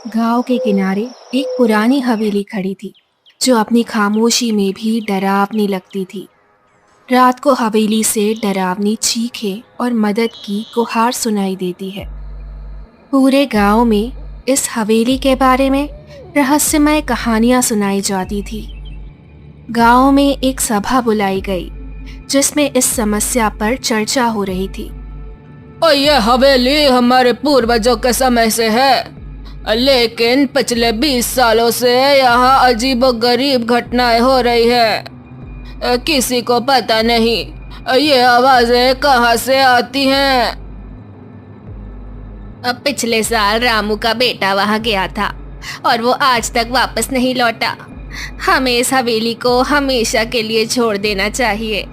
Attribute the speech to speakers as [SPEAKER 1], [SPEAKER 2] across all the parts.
[SPEAKER 1] गांव के किनारे एक पुरानी हवेली खड़ी थी जो अपनी खामोशी में भी डरावनी लगती थी। रात को हवेली से डरावनी चीखें और मदद की गुहार सुनाई देती है। पूरे गांव में इस हवेली के बारे में रहस्यमय कहानियां सुनाई जाती थी। गांव में एक सभा बुलाई गई जिसमें इस समस्या पर चर्चा हो रही थी।
[SPEAKER 2] और ये हवेली हमारे पूर्वजों के समय से है, लेकिन पिछले 20 सालों से यहाँ अजीबोगरीब घटनाएं हो रही है। किसी को पता नहीं ये आवाजें कहाँ से आती हैं।
[SPEAKER 3] अब पिछले साल रामू का बेटा वहां गया था और वो आज तक वापस नहीं लौटा। हमें इस हवेली को हमेशा के लिए छोड़ देना चाहिए।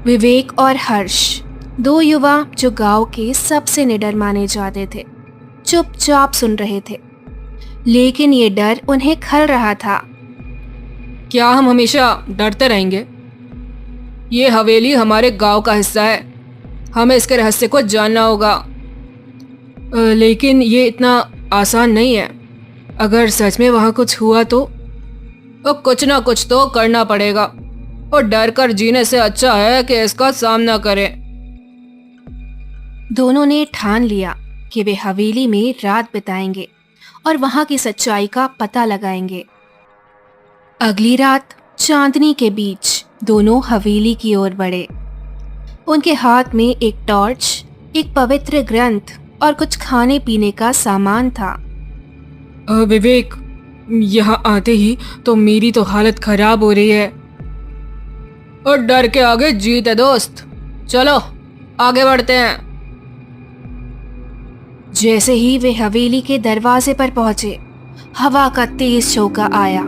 [SPEAKER 1] विवेक और हर्ष, दो युवा जो गांव के सबसे निडर माने जाते थे, चुपचाप सुन रहे थे, लेकिन ये डर उन्हें खल रहा था।
[SPEAKER 2] क्या हम हमेशा डरते रहेंगे? ये हवेली हमारे गांव का हिस्सा है, हमें इसके रहस्य को जानना होगा। लेकिन ये इतना आसान नहीं है। अगर सच में वहाँ कुछ हुआ तो कुछ ना कुछ तो करना पड़ेगा, और डर कर जीने से अच्छा है कि इसका सामना करें।
[SPEAKER 1] दोनों ने ठान लिया कि वे हवेली में रात बिताएंगे और वहां की सच्चाई का पता लगाएंगे। अगली रात चांदनी के बीच दोनों हवेली की ओर बढ़े। उनके हाथ में एक टॉर्च, एक पवित्र ग्रंथ और कुछ खाने पीने का सामान था।
[SPEAKER 2] विवेक, यहाँ आते ही तो मेरी तो हालत खराब हो रही है। और डर के आगे जीत है दोस्त, चलो आगे बढ़ते हैं।
[SPEAKER 1] जैसे ही वे हवेली के दरवाजे पर पहुंचे, हवा का तेज झोंका आया।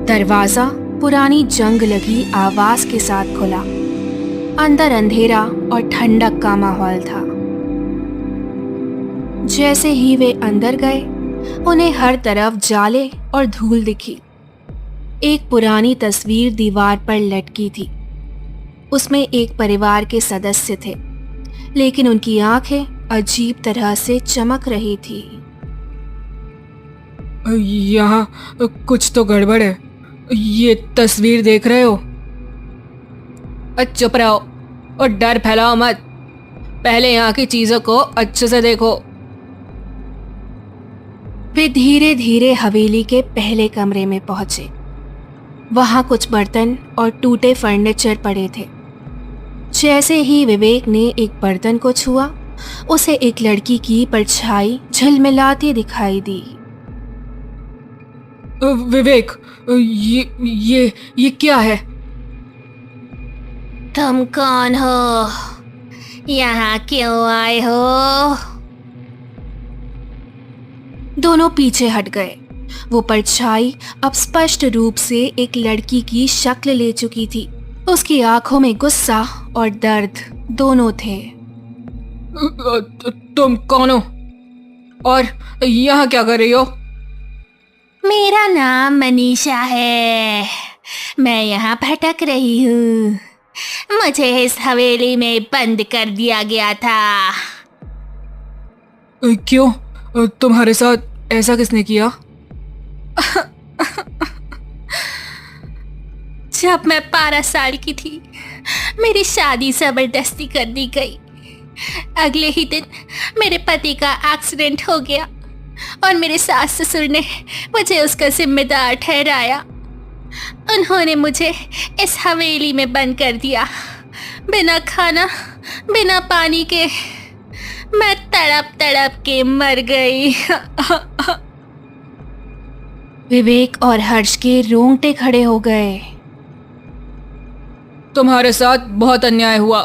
[SPEAKER 1] दरवाजा पुरानी जंग लगी आवाज के साथ खुला। अंदर अंधेरा और ठंडक का माहौल था। जैसे ही वे अंदर गए, उन्हें हर तरफ जाले और धूल दिखी। एक पुरानी तस्वीर दीवार पर लटकी थी। उसमें एक परिवार के सदस्य थे, लेकिन उनकी आंखें अजीब तरह से चमक रही थी।
[SPEAKER 2] यहाँ कुछ तो गड़बड़ है। ये तस्वीर देख रहे हो? चुप रहो और डर फैलाओ मत। पहले यहाँ की चीजों को अच्छे से देखो।
[SPEAKER 1] वे धीरे धीरे हवेली के पहले कमरे में पहुंचे। वहां कुछ बर्तन और टूटे फर्नीचर पड़े थे। जैसे ही विवेक ने एक बर्तन को छुआ, उसे एक लड़की की परछाई झिलमिलाती दिखाई दी।
[SPEAKER 2] विवेक, ये क्या है?
[SPEAKER 3] तुम कौन हो? यहाँ क्यों आए हो?
[SPEAKER 1] दोनों पीछे हट गए। वो परछाई अब स्पष्ट रूप से एक लड़की की शक्ल ले चुकी थी। उसकी आंखों में गुस्सा और दर्द दोनों थे।
[SPEAKER 2] तुम कौन हो और यहाँ क्या कर रही हो?
[SPEAKER 3] मेरा नाम मनीषा है। मैं यहाँ भटक रही हूँ। मुझे इस हवेली में बंद कर दिया गया था।
[SPEAKER 2] क्यों? तुम्हारे साथ ऐसा किसने किया?
[SPEAKER 3] जब मैं 12 साल की थी, मेरी शादी जबरदस्ती कर दी गई। अगले ही दिन मेरे पति का एक्सीडेंट हो गया और मेरे सास ससुर ने मुझे उसका जिम्मेदार ठहराया। उन्होंने मुझे इस हवेली में बंद कर दिया, बिना खाना बिना पानी के। मैं तड़प तड़प के मर गई।
[SPEAKER 1] विवेक और हर्ष के रोंगटे खड़े हो गए।
[SPEAKER 2] तुम्हारे साथ बहुत अन्याय हुआ।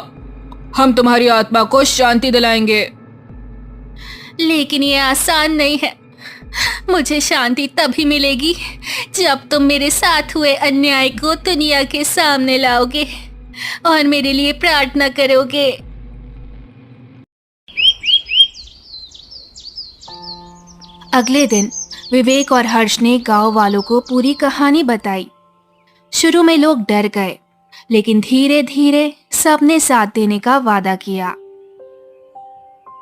[SPEAKER 2] हम तुम्हारी आत्मा को शांति दिलाएंगे।
[SPEAKER 3] लेकिन ये आसान नहीं है। मुझे शांति तभी मिलेगी जब तुम मेरे साथ हुए अन्याय को दुनिया के सामने लाओगे और मेरे लिए प्रार्थना करोगे।
[SPEAKER 1] अगले दिन विवेक और हर्ष ने गांव वालों को पूरी कहानी बताई। शुरू में लोग डर गए, लेकिन धीरे धीरे सबने साथ देने का वादा किया।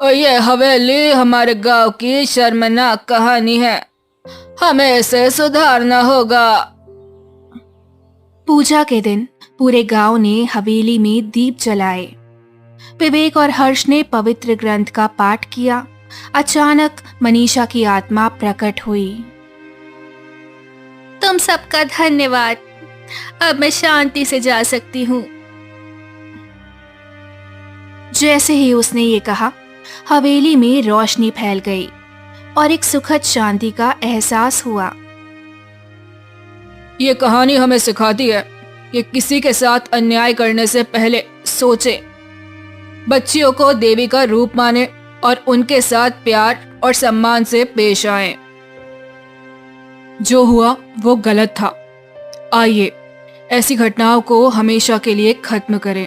[SPEAKER 2] और ये हवेली हमारे गांव की शर्मनाक कहानी है, हमें इसे सुधारना होगा।
[SPEAKER 1] पूजा के दिन पूरे गांव ने हवेली में दीप जलाए। विवेक और हर्ष ने पवित्र ग्रंथ का पाठ किया। अचानक मनीषा की आत्मा प्रकट हुई।
[SPEAKER 3] तुम सबका धन्यवाद, अब मैं शांति से जा सकती हूँ।
[SPEAKER 1] जैसे ही उसने ये कहा, हवेली में रोशनी फैल गई और एक सुखद शांति का एहसास हुआ।
[SPEAKER 2] ये कहानी हमें सिखाती है कि किसी के साथ अन्याय करने से पहले सोचे, बच्चियों को देवी का रूप माने और उनके साथ प्यार और सम्मान से पेश आए। जो हुआ वो गलत था। आइए ऐसी घटनाओं को हमेशा के लिए खत्म करें।